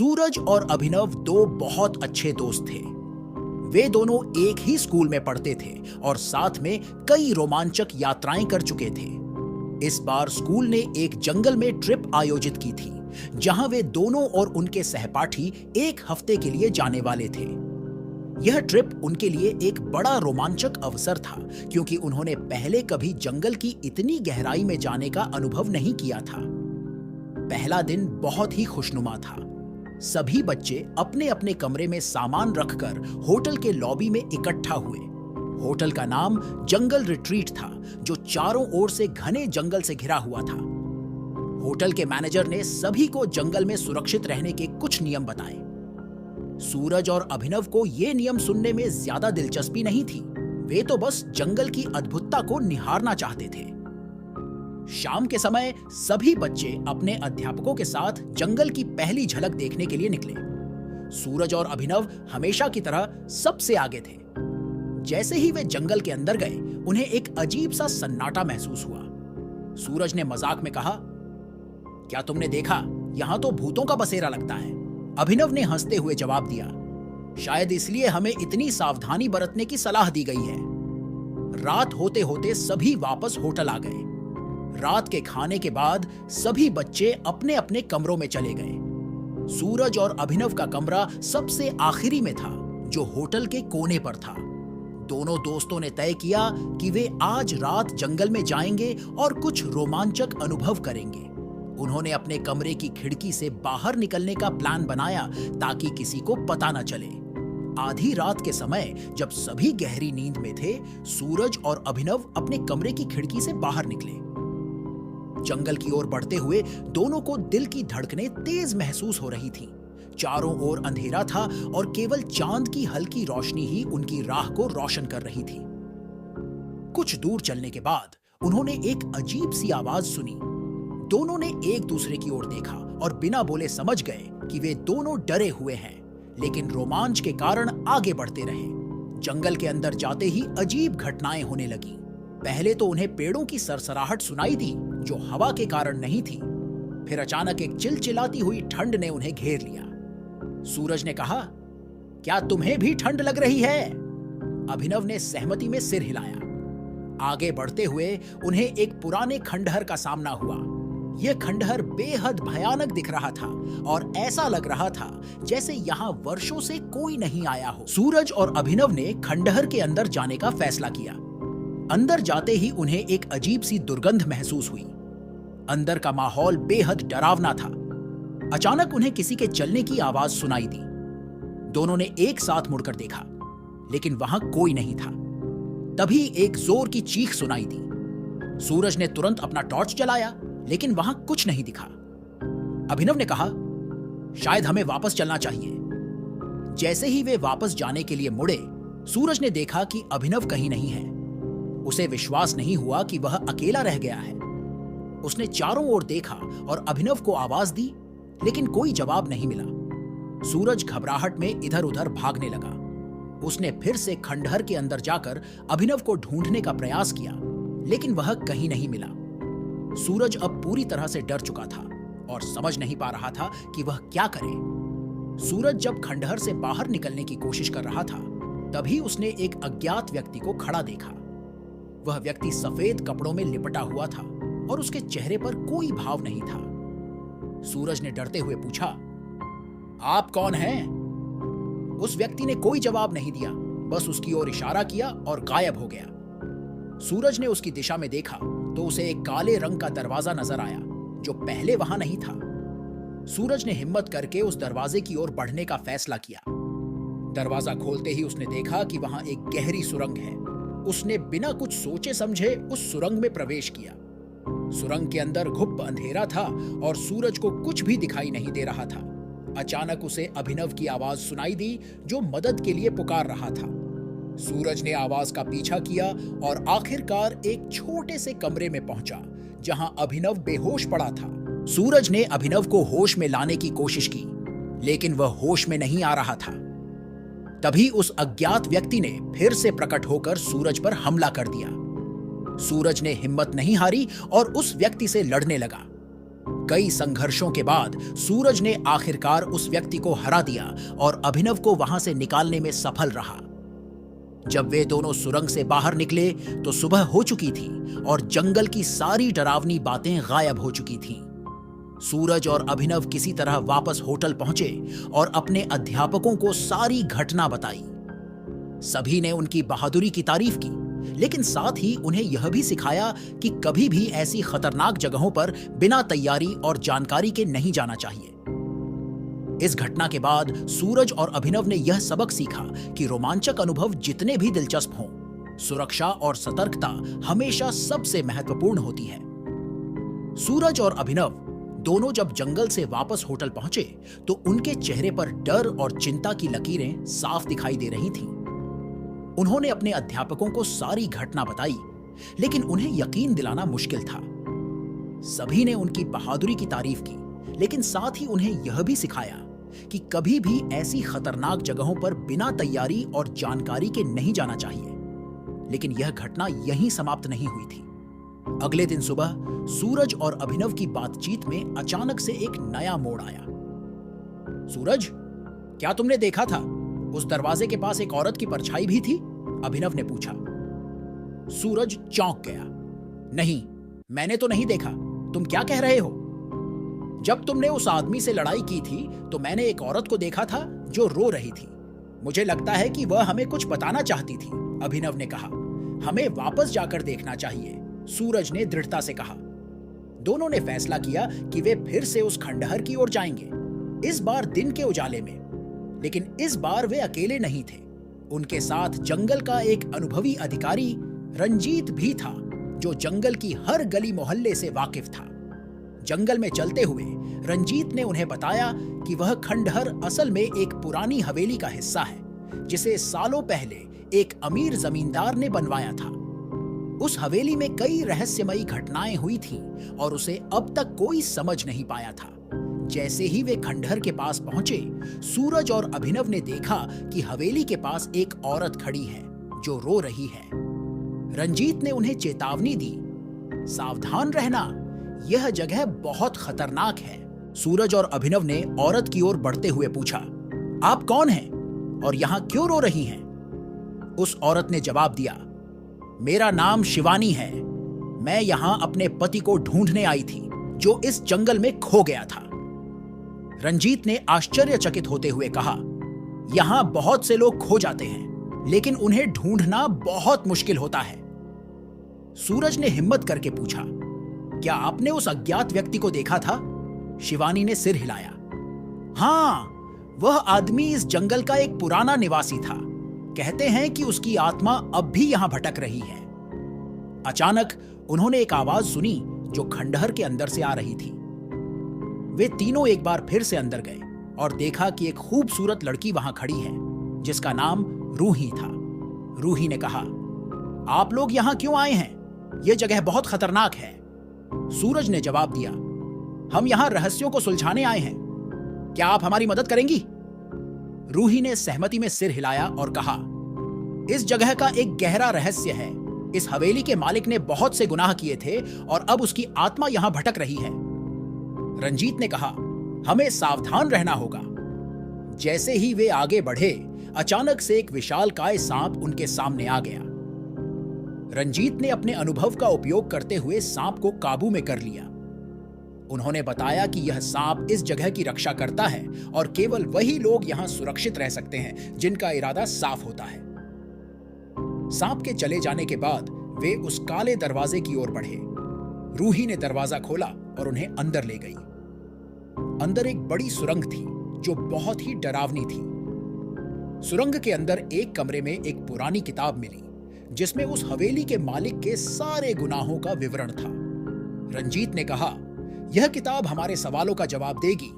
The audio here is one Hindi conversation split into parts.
सूरज और अभिनव दो बहुत अच्छे दोस्त थे। वे दोनों एक ही स्कूल में पढ़ते थे और साथ में कई रोमांचक यात्राएं कर चुके थे। इस बार स्कूल ने एक जंगल में ट्रिप आयोजित की थी, जहां वे दोनों और उनके सहपाठी एक हफ्ते के लिए जाने वाले थे। यह ट्रिप उनके लिए एक बड़ा रोमांचक अवसर था, क्योंकि उन्होंने पहले कभी जंगल की इतनी गहराई में जाने का अनुभव नहीं किया था। पहला दिन बहुत ही खुशनुमा था। सभी बच्चे अपने अपने कमरे में सामान रखकर होटल के लॉबी में इकट्ठा हुए। होटल का नाम जंगल रिट्रीट था, जो चारों ओर से घने जंगल से घिरा हुआ था। होटल के मैनेजर ने सभी को जंगल में सुरक्षित रहने के कुछ नियम बताए। सूरज और अभिनव को ये नियम सुनने में ज्यादा दिलचस्पी नहीं थी। वे तो बस जंगल की अद्भुतता को निहारना चाहते थे। शाम के समय सभी बच्चे अपने अध्यापकों के साथ जंगल की पहली झलक देखने के लिए निकले। सूरज और अभिनव हमेशा की तरह सबसे आगे थे। जैसे ही वे जंगल के अंदर गए, उन्हें एक अजीब सा सन्नाटा महसूस हुआ। सूरज ने मजाक में कहा, क्या तुमने देखा? यहां तो भूतों का बसेरा लगता है। अभिनव ने हंसते हुए जवाब दिया, शायद इसलिए हमें इतनी सावधानी बरतने की सलाह दी गई है। रात होते होते सभी वापस होटल आ गए। रात के खाने के बाद सभी बच्चे अपने अपने कमरों में चले गए। सूरज और अभिनव का कमरा सबसे आखिरी में था, जो होटल के कोने पर था। दोनों दोस्तों ने तय किया कि वे आज रात जंगल में जाएंगे और कुछ रोमांचक अनुभव करेंगे। उन्होंने अपने कमरे की खिड़की से बाहर निकलने का प्लान बनाया, ताकि किसी को पता न चले। आधी रात के समय जब सभी गहरी नींद में थे, सूरज और अभिनव अपने कमरे की खिड़की से बाहर निकले। जंगल की ओर बढ़ते हुए दोनों को दिल की धड़कनें तेज महसूस हो रही थीं। चारों ओर अंधेरा था और केवल चांद की हल्की रोशनी ही उनकी राह को रोशन कर रही थी। कुछ दूर चलने के बाद उन्होंने एक अजीब सी आवाज सुनी। दोनों ने एक दूसरे की ओर देखा और बिना बोले समझ गए कि वे दोनों डरे हुए हैं, लेकिन रोमांच के कारण आगे बढ़ते रहे। जंगल के अंदर जाते ही अजीब घटनाएं होने लगीं। पहले तो उन्हें पेड़ों की सरसराहट सुनाई दी, जो हवा के कारण नहीं थी। फिर अचानक एक चिलचिलाती हुई ठंड ने उन्हें घेर लिया। सूरज ने कहा, क्या तुम्हें भी ठंड लग रही है? अभिनव ने सहमति में सिर हिलाया। आगे बढ़ते हुए उन्हें एक पुराने खंडहर का सामना हुआ। यह खंडहर बेहद भयानक दिख रहा था और ऐसा लग रहा था जैसे यहाँ वर्षों से कोई नहीं आया हो। सूरज और अभिनव ने खंडहर के अंदर जाने का फैसला किया। अंदर जाते ही उन्हें एक अजीब सी दुर्गंध महसूस हुई। अंदर का माहौल बेहद डरावना था। अचानक उन्हें किसी के चलने की आवाज सुनाई दी। दोनों ने एक साथ मुड़कर देखा, लेकिन वहां कोई नहीं था। तभी एक जोर की चीख सुनाई दी। सूरज ने तुरंत अपना टॉर्च जलाया, लेकिन वहां कुछ नहीं दिखा। अभिनव ने कहा, शायद हमें वापस चलना चाहिए। जैसे ही वे वापस जाने के लिए मुड़े, सूरज ने देखा कि अभिनव कहीं नहीं है। उसे विश्वास नहीं हुआ कि वह अकेला रह गया है। उसने चारों ओर देखा और अभिनव को आवाज दी, लेकिन कोई जवाब नहीं मिला। सूरज घबराहट में इधर उधर भागने लगा। उसने फिर से खंडहर के अंदर जाकर अभिनव को ढूंढने का प्रयास किया, लेकिन वह कहीं नहीं मिला। सूरज अब पूरी तरह से डर चुका था और समझ नहीं पा रहा था कि वह क्या करे। सूरज जब खंडहर से बाहर निकलने की कोशिश कर रहा था, तभी उसने एक अज्ञात व्यक्ति को खड़ा देखा। वह व्यक्ति सफेद कपड़ों में लिपटा हुआ था और उसके चेहरे पर कोई भाव नहीं था। सूरज ने डरते हुए पूछा, आप कौन हैं? उस व्यक्ति ने कोई जवाब नहीं दिया, बस उसकी ओर इशारा किया और गायब हो गया। सूरज ने उसकी दिशा में देखा तो उसे एक काले रंग का दरवाजा नजर आया, जो पहले वहां नहीं था। सूरज ने हिम्मत करके उस दरवाजे की ओर बढ़ने का फैसला किया। दरवाजा खोलते ही उसने देखा कि वहां एक गहरी सुरंग है। उसने बिना कुछ सोचे समझे उस सुरंग में प्रवेश किया। सुरंग के अंदर घुप अंधेरा था और सूरज को कुछ भी दिखाई नहीं दे रहा था। अचानक उसे अभिनव की आवाज सुनाई दी, जो मदद के लिए पुकार रहा था। सूरज ने आवाज का पीछा किया और आखिरकार एक छोटे से कमरे में पहुंचा, जहां अभिनव बेहोश पड़ा था। सूरज ने अभिनव को होश में लाने की कोशिश की, लेकिन वह होश में नहीं आ रहा था। तभी उस अज्ञात व्यक्ति ने फिर से प्रकट होकर सूरज पर हमला कर दिया। सूरज ने हिम्मत नहीं हारी और उस व्यक्ति से लड़ने लगा। कई संघर्षों के बाद सूरज ने आखिरकार उस व्यक्ति को हरा दिया और अभिनव को वहां से निकालने में सफल रहा। जब वे दोनों सुरंग से बाहर निकले तो सुबह हो चुकी थी और जंगल की सारी डरावनी बातें गायब हो चुकी थीं। सूरज और अभिनव किसी तरह वापस होटल पहुंचे और अपने अध्यापकों को सारी घटना बताई। सभी ने उनकी बहादुरी की तारीफ की, लेकिन साथ ही उन्हें यह भी सिखाया कि कभी भी ऐसी खतरनाक जगहों पर बिना तैयारी और जानकारी के नहीं जाना चाहिए। इस घटना के बाद सूरज और अभिनव ने यह सबक सीखा कि रोमांचक अनुभव जितने भी दिलचस्प हों, सुरक्षा और सतर्कता हमेशा सबसे महत्वपूर्ण होती है। सूरज और अभिनव दोनों जब जंगल से वापस होटल पहुंचे तो उनके चेहरे पर डर और चिंता की लकीरें साफ दिखाई दे रही थीं। उन्होंने अपने अध्यापकों को सारी घटना बताई, लेकिन उन्हें यकीन दिलाना मुश्किल था। सभी ने उनकी बहादुरी की तारीफ की, लेकिन साथ ही उन्हें यह भी सिखाया कि कभी भी ऐसी खतरनाक जगहों पर बिना तैयारी और जानकारी के नहीं जाना चाहिए। लेकिन यह घटना यहीं समाप्त नहीं हुई थी। अगले दिन सुबह सूरज और अभिनव की बातचीत में अचानक से एक नया मोड़ आया। सूरज, क्या तुमने देखा था? उस दरवाजे के पास एक औरत की परछाई भी थी? अभिनव ने पूछा। सूरज चौंक गया। नहीं, मैंने तो नहीं देखा। तुम क्या कह रहे हो? जब तुमने उस आदमी से लड़ाई की थी तो मैंने एक औरत को देखा था जो रो रही थी। मुझे लगता है कि वह हमें कुछ बताना चाहती थी, अभिनव ने कहा। हमें वापस जाकर देखना चाहिए, सूरज ने दृढ़ता से कहा। दोनों ने फैसला किया कि वे फिर से उस खंडहर की ओर जाएंगे, इस बार दिन के उजाले में। लेकिन इस बार वे अकेले नहीं थे। उनके साथ जंगल का एक अनुभवी अधिकारी रंजीत भी था, जो जंगल की हर गली मोहल्ले से वाकिफ था। जंगल में चलते हुए रंजीत ने उन्हें बताया कि वह खंडहर असल में एक पुरानी हवेली का हिस्सा है, जिसे सालों पहले एक अमीर जमींदार ने बनवाया था। उस हवेली में कई रहस्यमयी घटनाएं हुई थीं और उसे अब तक कोई समझ नहीं पाया था। जैसे ही वे खंडहर के पास पहुंचे, सूरज और अभिनव ने देखा कि हवेली के पास एक औरत खड़ी है जो रो रही है। रंजीत ने उन्हें चेतावनी दी, सावधान रहना, यह जगह बहुत खतरनाक है। सूरज और अभिनव ने औरत की ओर बढ़ते हुए पूछा, आप कौन हैं और यहां क्यों रो रही हैं? उस औरत ने जवाब दिया, मेरा नाम शिवानी है। मैं यहां अपने पति को ढूंढने आई थी, जो इस जंगल में खो गया था। रंजीत ने आश्चर्यचकित होते हुए कहा, यहां बहुत से लोग खो जाते हैं, लेकिन उन्हें ढूंढना बहुत मुश्किल होता है। सूरज ने हिम्मत करके पूछा, क्या आपने उस अज्ञात व्यक्ति को देखा था? शिवानी ने सिर हिलाया। हां, वह आदमी इस जंगल का एक पुराना निवासी था। कहते हैं कि उसकी आत्मा अब भी यहां भटक रही है। अचानक उन्होंने एक आवाज सुनी जो खंडहर के अंदर से आ रही थी। वे तीनों एक बार फिर से अंदर गए और देखा कि एक खूबसूरत लड़की वहां खड़ी है, जिसका नाम रूही था। रूही ने कहा, आप लोग यहां क्यों आए हैं? यह जगह बहुत खतरनाक है। सूरज ने जवाब दिया, हम यहां रहस्यों को सुलझाने आए हैं। क्या आप हमारी मदद करेंगी? रूही ने सहमति में सिर हिलाया और कहा, इस जगह का एक गहरा रहस्य है। इस हवेली के मालिक ने बहुत से गुनाह किए थे और अब उसकी आत्मा यहां भटक रही है। रंजीत ने कहा, हमें सावधान रहना होगा। जैसे ही वे आगे बढ़े, अचानक से एक विशालकाय सांप उनके सामने आ गया। रंजीत ने अपने अनुभव का उपयोग करते हुए सांप को काबू में कर लिया। उन्होंने बताया कि यह सांप इस जगह की रक्षा करता है और केवल वही लोग यहां सुरक्षित रह सकते हैं जिनका इरादा साफ होता है। सांप के चले जाने के बाद वे उस काले दरवाजे की ओर बढ़े। रूही ने दरवाजा खोला और उन्हें अंदर ले गई। अंदर एक बड़ी सुरंग थी जो बहुत ही डरावनी थी। सुरंग के अंदर एक कमरे में एक पुरानी किताब मिली, जिसमें उस हवेली के मालिक के सारे गुनाहों का विवरण था। रंजीत ने कहा, यह किताब हमारे सवालों का जवाब देगी।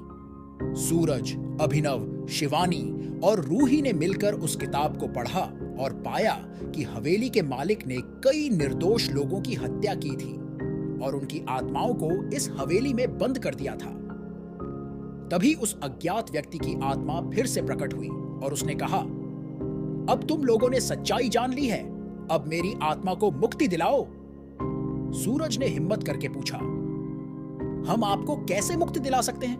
सूरज, अभिनव, शिवानी और रूही ने मिलकर उस किताब को पढ़ा और पाया कि हवेली के मालिक ने कई निर्दोष लोगों की हत्या की थी और उनकी आत्माओं को इस हवेली में बंद कर दिया था। तभी उस अज्ञात व्यक्ति की आत्मा फिर से प्रकट हुई और उसने कहा, अब तुम लोगों ने सच्चाई जान ली है, अब मेरी आत्मा को मुक्ति दिलाओ। सूरज ने हिम्मत करके पूछा, हम आपको कैसे मुक्ति दिला सकते हैं?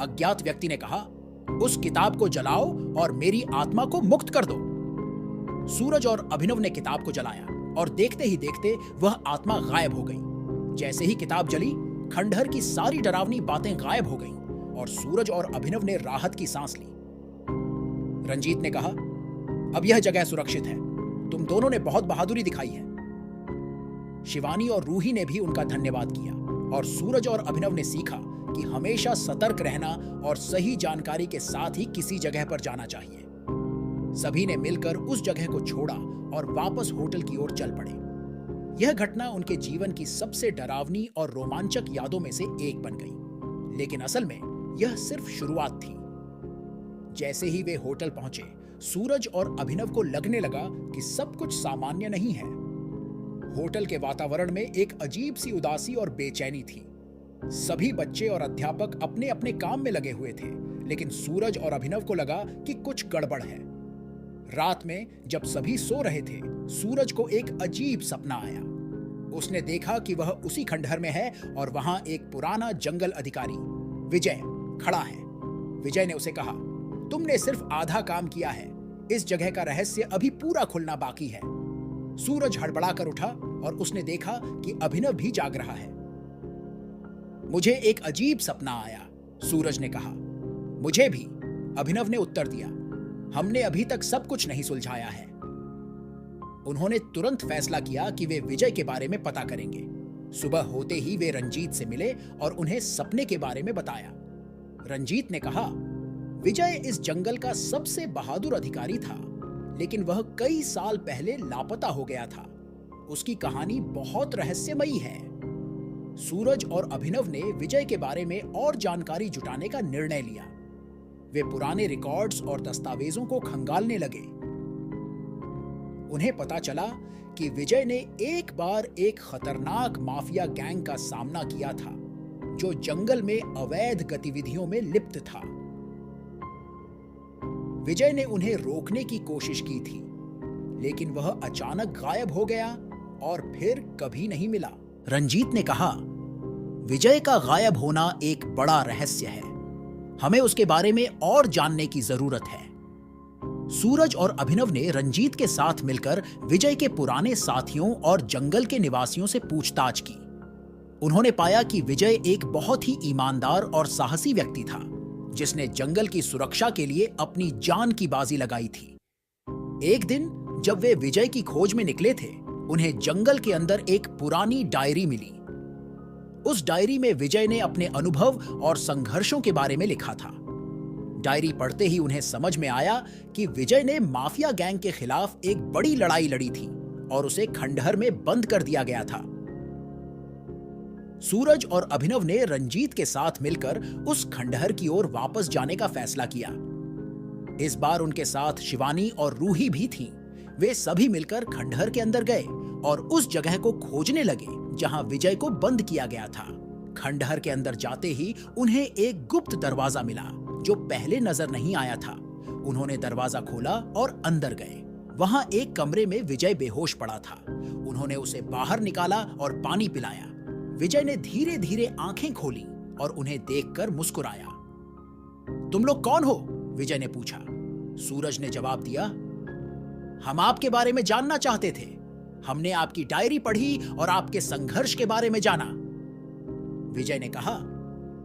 अज्ञात व्यक्ति ने कहा, उस किताब को जलाओ और मेरी आत्मा को मुक्त कर दो। सूरज और अभिनव ने किताब को जलाया और देखते ही देखते वह आत्मा गायब हो गई। जैसे ही किताब जली, खंडहर की सारी डरावनी बातें गायब हो गईं और सूरज और अभिनव ने राहत की सांस ली। रंजीत ने कहा, अब यह जगह सुरक्षित है। तुम दोनों ने बहुत बहादुरी दिखाई है। शिवानी और रूही ने भी उनका धन्यवाद किया और सूरज और अभिनव ने सीखा कि हमेशा सतर्क रहना और सही जानकारी के साथ ही किसी जगह पर जाना चाहिए। सभी ने मिलकर उस जगह को छोड़ा और वापस होटल की ओर चल पड़े। यह घटना उनके जीवन की सबसे डरावनी और रोमांचक यादों में से एक बन गई, लेकिन असल में यह सिर्फ शुरुआत थी। जैसे ही वे होटल पहुंचे, सूरज और अभिनव को लगने लगा कि सब कुछ सामान्य नहीं है। होटल के वातावरण में एक अजीब सी उदासी और बेचैनी थी। सभी बच्चे और अध्यापक अपने अपने काम में लगे हुए थे, लेकिन सूरज और अभिनव को लगा कि कुछ गड़बड़ है। रात में जब सभी सो रहे थे, सूरज को एक अजीब सपना आया। उसने देखा कि वह उसी खंडहर में है और वहां एक पुराना जंगल अधिकारी विजय खड़ा है। विजय ने उसे कहा, तुमने सिर्फ आधा काम किया है, इस जगह का रहस्य अभी पूरा खुलना बाकी है। सूरज हड़बड़ाकर उठा और उसने देखा कि अभिनव भी जाग रहा है। मुझे एक अजीब सपना आया, सूरज ने कहा। मुझे भी, अभिनव ने उत्तर दिया। हमने अभी तक सब कुछ नहीं सुलझाया है। उन्होंने तुरंत फैसला किया कि वे विजय के बारे में पता करेंगे। सुबह होते ही वे रंजीत से मिले और उन्हें सपने के बारे में बताया। रंजीत ने कहा, विजय इस जंगल का सबसे बहादुर अधिकारी था, लेकिन वह कई साल पहले लापता हो गया था। उसकी कहानी बहुत रहस्यमयी है। सूरज और अभिनव ने विजय के बारे में और जानकारी जुटाने का निर्णय लिया। वे पुराने रिकॉर्ड्स और दस्तावेजों को खंगालने लगे। उन्हें पता चला कि विजय ने एक बार एक खतरनाक माफिया गैंग का सामना किया था, जो जंगल में अवैध गतिविधियों में लिप्त था। विजय ने उन्हें रोकने की कोशिश की थी, लेकिन वह अचानक गायब हो गया और फिर कभी नहीं मिला। रंजीत ने कहा, विजय का गायब होना एक बड़ा रहस्य है। हमें उसके बारे में और जानने की जरूरत है। सूरज और अभिनव ने रंजीत के साथ मिलकर विजय के पुराने साथियों और जंगल के निवासियों से पूछताछ की। उन्होंने पाया कि विजय एक बहुत ही ईमानदार और साहसी व्यक्ति था, जिसने जंगल की सुरक्षा के लिए अपनी जान की बाजी लगाई थी। एक दिन जब वे विजय की खोज में निकले थे, उन्हें जंगल के अंदर एक पुरानी डायरी मिली। उस डायरी में विजय ने अपने अनुभव और संघर्षों के बारे में लिखा था। डायरी पढ़ते ही उन्हें समझ में आया कि विजय ने माफिया गैंग के खिलाफ एक बड़ी लड़ाई लड़ी थी और उसे खंडहर में बंद कर दिया गया था। सूरज और अभिनव ने रंजीत के साथ मिलकर उस खंडहर की ओर वापस जाने का फैसला किया। इस बार उनके साथ शिवानी और रूही भी थीं। वे सभी मिलकर खंडहर के अंदर गए और उस जगह को खोजने लगे जहां विजय को बंद किया गया था। खंडहर के अंदर जाते ही उन्हें एक गुप्त दरवाजा मिला, जो पहले नजर नहीं आया था। उन्होंने दरवाजा खोला और अंदर गए। वहां एक कमरे में विजय बेहोश पड़ा था। उन्होंने उसे बाहर निकाला और पानी पिलाया। विजय ने धीरे धीरे आंखें खोली और उन्हें देखकर मुस्कुराया। तुम लोग कौन हो? विजय ने पूछा। सूरज ने जवाब दिया, हम आपके बारे में जानना चाहते थे। हमने आपकी डायरी पढ़ी और आपके संघर्ष के बारे में जाना। विजय ने कहा,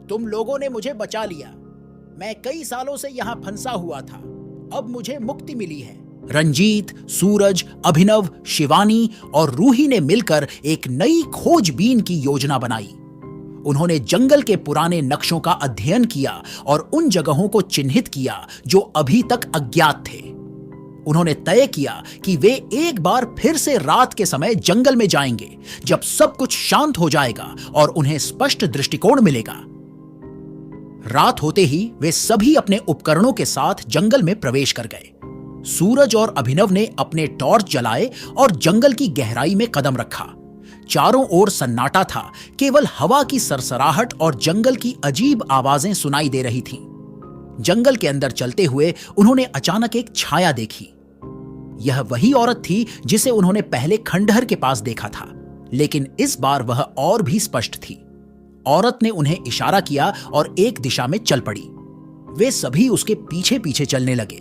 तुम लोगों ने मुझे बचा लिया। मैं कई सालों से यहां फंसा हुआ था। अब मुझे मुक्ति मिली है। रंजीत, सूरज, अभिनव, शिवानी और रूही ने मिलकर एक नई खोजबीन की योजना बनाई। उन्होंने जंगल के पुराने नक्शों का अध्ययन किया और उन जगहों को चिन्हित किया जो अभी तक अज्ञात थे। उन्होंने तय किया कि वे एक बार फिर से रात के समय जंगल में जाएंगे, जब सब कुछ शांत हो जाएगा और उन्हें स्पष्ट दृष्टिकोण मिलेगा। रात होते ही वे सभी अपने उपकरणों के साथ जंगल में प्रवेश कर गए। सूरज और अभिनव ने अपने टॉर्च जलाए और जंगल की गहराई में कदम रखा। चारों ओर सन्नाटा था, केवल हवा की सरसराहट और जंगल की अजीब आवाजें सुनाई दे रही थीं। जंगल के अंदर चलते हुए उन्होंने अचानक एक छाया देखी। यह वही औरत थी जिसे उन्होंने पहले खंडहर के पास देखा था, लेकिन इस बार वह और भी स्पष्ट थी। औरत ने उन्हें इशारा किया और एक दिशा में चल पड़ी। वे सभी उसके पीछे पीछे चलने लगे।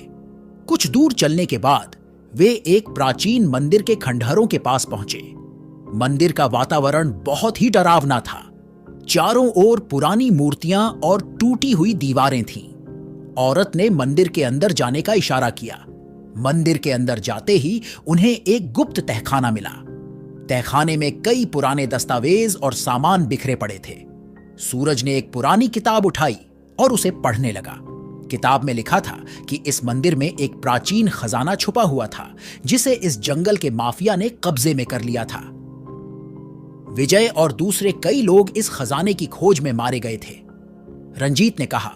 कुछ दूर चलने के बाद वे एक प्राचीन मंदिर के खंडहरों के पास पहुंचे। मंदिर का वातावरण बहुत ही डरावना था। चारों ओर पुरानी मूर्तियां और टूटी हुई दीवारें थीं। औरत ने मंदिर के अंदर जाने का इशारा किया। मंदिर के अंदर जाते ही उन्हें एक गुप्त तहखाना मिला। तहखाने में कई पुराने दस्तावेज और सामान बिखरे पड़े थे। सूरज ने एक पुरानी किताब उठाई और उसे पढ़ने लगा। किताब में लिखा था कि इस मंदिर में एक प्राचीन खजाना छुपा हुआ था, जिसे इस जंगल के माफिया ने कब्जे में कर लिया था। विजय और दूसरे कई लोग इस खजाने की खोज में मारे गए थे। रंजीत ने कहा,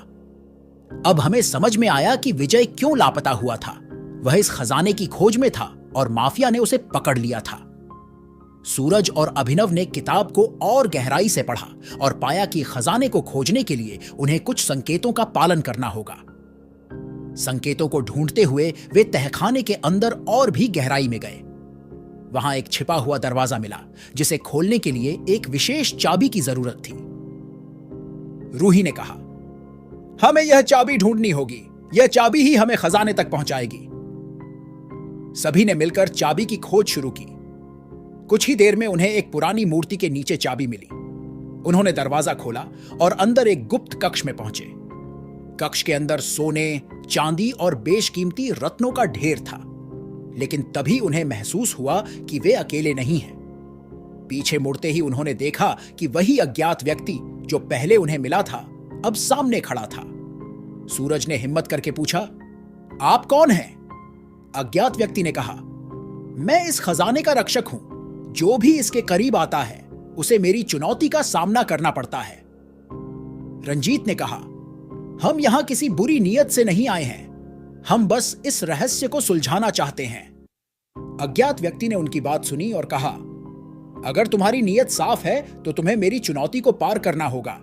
अब हमें समझ में आया कि विजय क्यों लापता हुआ था। वह इस खजाने की खोज में था और माफिया ने उसे पकड़ लिया था। सूरज और अभिनव ने किताब को और गहराई से पढ़ा और पाया कि खजाने को खोजने के लिए उन्हें कुछ संकेतों का पालन करना होगा। संकेतों को ढूंढते हुए वे तहखाने के अंदर और भी गहराई में गए। वहां एक छिपा हुआ दरवाजा मिला, जिसे खोलने के लिए एक विशेष चाबी की जरूरत थी। रूही ने कहा, हमें यह चाबी ढूंढनी होगी। यह चाबी ही हमें खजाने तक पहुंचाएगी। सभी ने मिलकर चाबी की खोज शुरू की। कुछ ही देर में उन्हें एक पुरानी मूर्ति के नीचे चाबी मिली। उन्होंने दरवाजा खोला और अंदर एक गुप्त कक्ष में पहुंचे। कक्ष के अंदर सोने, चांदी और बेशकीमती रत्नों का ढेर था। लेकिन तभी उन्हें महसूस हुआ कि वे अकेले नहीं हैं। पीछे मुड़ते ही उन्होंने देखा कि वही अज्ञात व्यक्ति जो पहले उन्हें मिला था, अब सामने खड़ा था। सूरज ने हिम्मत करके पूछा, आप कौन हैं? अज्ञात व्यक्ति ने कहा, मैं इस खजाने का रक्षक हूं। जो भी इसके करीब आता है, उसे मेरी चुनौती का सामना करना पड़ता है। रंजीत ने कहा, हम यहां किसी बुरी नीयत से नहीं आए हैं। हम बस इस रहस्य को सुलझाना चाहते हैं। अज्ञात व्यक्ति ने उनकी बात सुनी और कहा, अगर तुम्हारी नीयत साफ है तो तुम्हें मेरी चुनौती को पार करना होगा।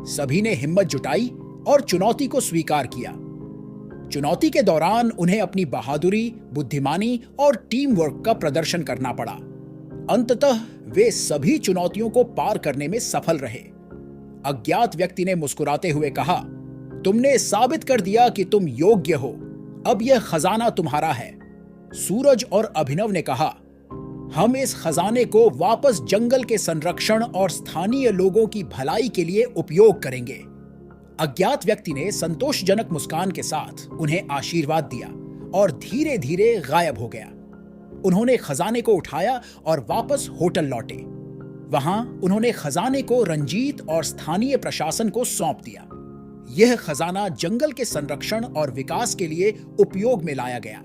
सभी ने हिम्मत जुटाई और चुनौती को स्वीकार किया। चुनौती के दौरान उन्हें अपनी बहादुरी, बुद्धिमानी और टीम वर्क का प्रदर्शन करना पड़ा। अंततः वे सभी चुनौतियों को पार करने में सफल रहे। अज्ञात व्यक्ति ने मुस्कुराते हुए कहा, तुमने साबित कर दिया कि तुम योग्य हो। अब यह खजाना तुम्हारा है। सूरज और अभिनव ने कहा, हम इस खजाने को वापस जंगल के संरक्षण और स्थानीय लोगों की भलाई के लिए उपयोग करेंगे। अज्ञात व्यक्ति ने संतोषजनक मुस्कान के साथ उन्हें आशीर्वाद दिया और धीरे धीरे गायब हो गया। उन्होंने खजाने को उठाया और वापस होटल लौटे। वहां उन्होंने खजाने को रंजीत और स्थानीय प्रशासन को सौंप दिया। यह खजाना जंगल के संरक्षण और विकास के लिए उपयोग में लाया गया।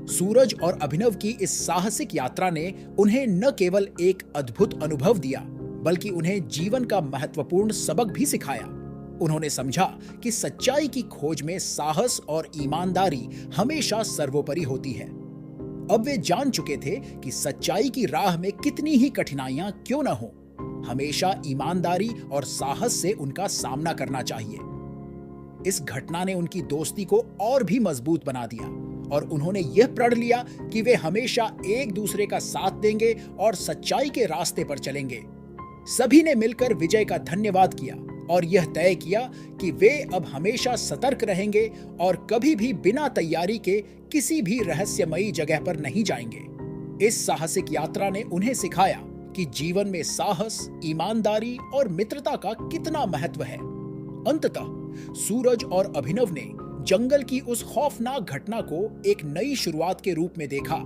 सूरज और अभिनव की इस साहसिक यात्रा ने उन्हें न केवल एक अद्भुत अनुभव दिया, बल्कि उन्हें जीवन का महत्वपूर्ण सबक भी सिखाया। उन्होंने समझा कि सच्चाई की खोज में साहस और ईमानदारी हमेशा सर्वोपरि होती है। अब वे जान चुके थे कि सच्चाई की राह में कितनी ही कठिनाइयां क्यों न हो, हमेशा ईमानदारी और साहस से उनका सामना करना चाहिए। इस घटना ने उनकी दोस्ती को और भी मजबूत बना दिया और उन्होंने यह प्रण लिया कि वे हमेशा एक दूसरे का साथ देंगे और सच्चाई के रास्ते पर चलेंगे। सभी ने मिलकर विजय का धन्यवाद किया और यह तय किया कि वे अब हमेशा सतर्क रहेंगे और कभी भी बिना तैयारी के किसी भी रहस्यमयी जगह पर नहीं जाएंगे। इस साहसिक यात्रा ने उन्हें सिखाया कि जीवन में साहस, ईमानदारी और मित्रता का कितना महत्व है। अंततः सूरज और अभिनव ने जंगल की उस खौफनाक घटना को एक नई शुरुआत के रूप में देखा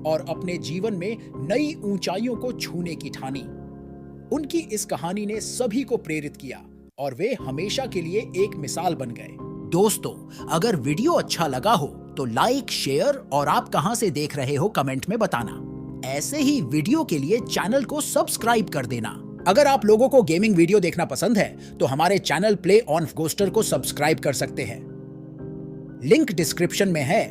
और अपने जीवन में नई ऊंचाइयों को छूने की ठानी। उनकी इस कहानी ने सभी को प्रेरित किया और वे हमेशा के लिए एक मिसाल बन गए। दोस्तों, अगर वीडियो अच्छा लगा हो तो लाइक, शेयर और आप कहां से देख रहे हो कमेंट में बताना। ऐसे ही वीडियो के लिए चैनल को सब्सक्राइब कर देना। अगर आप लोगों को गेमिंग वीडियो देखना पसंद है तो हमारे चैनल प्ले ऑन गोस्टर को सब्सक्राइब कर सकते हैं। लिंक डिस्क्रिप्शन में है।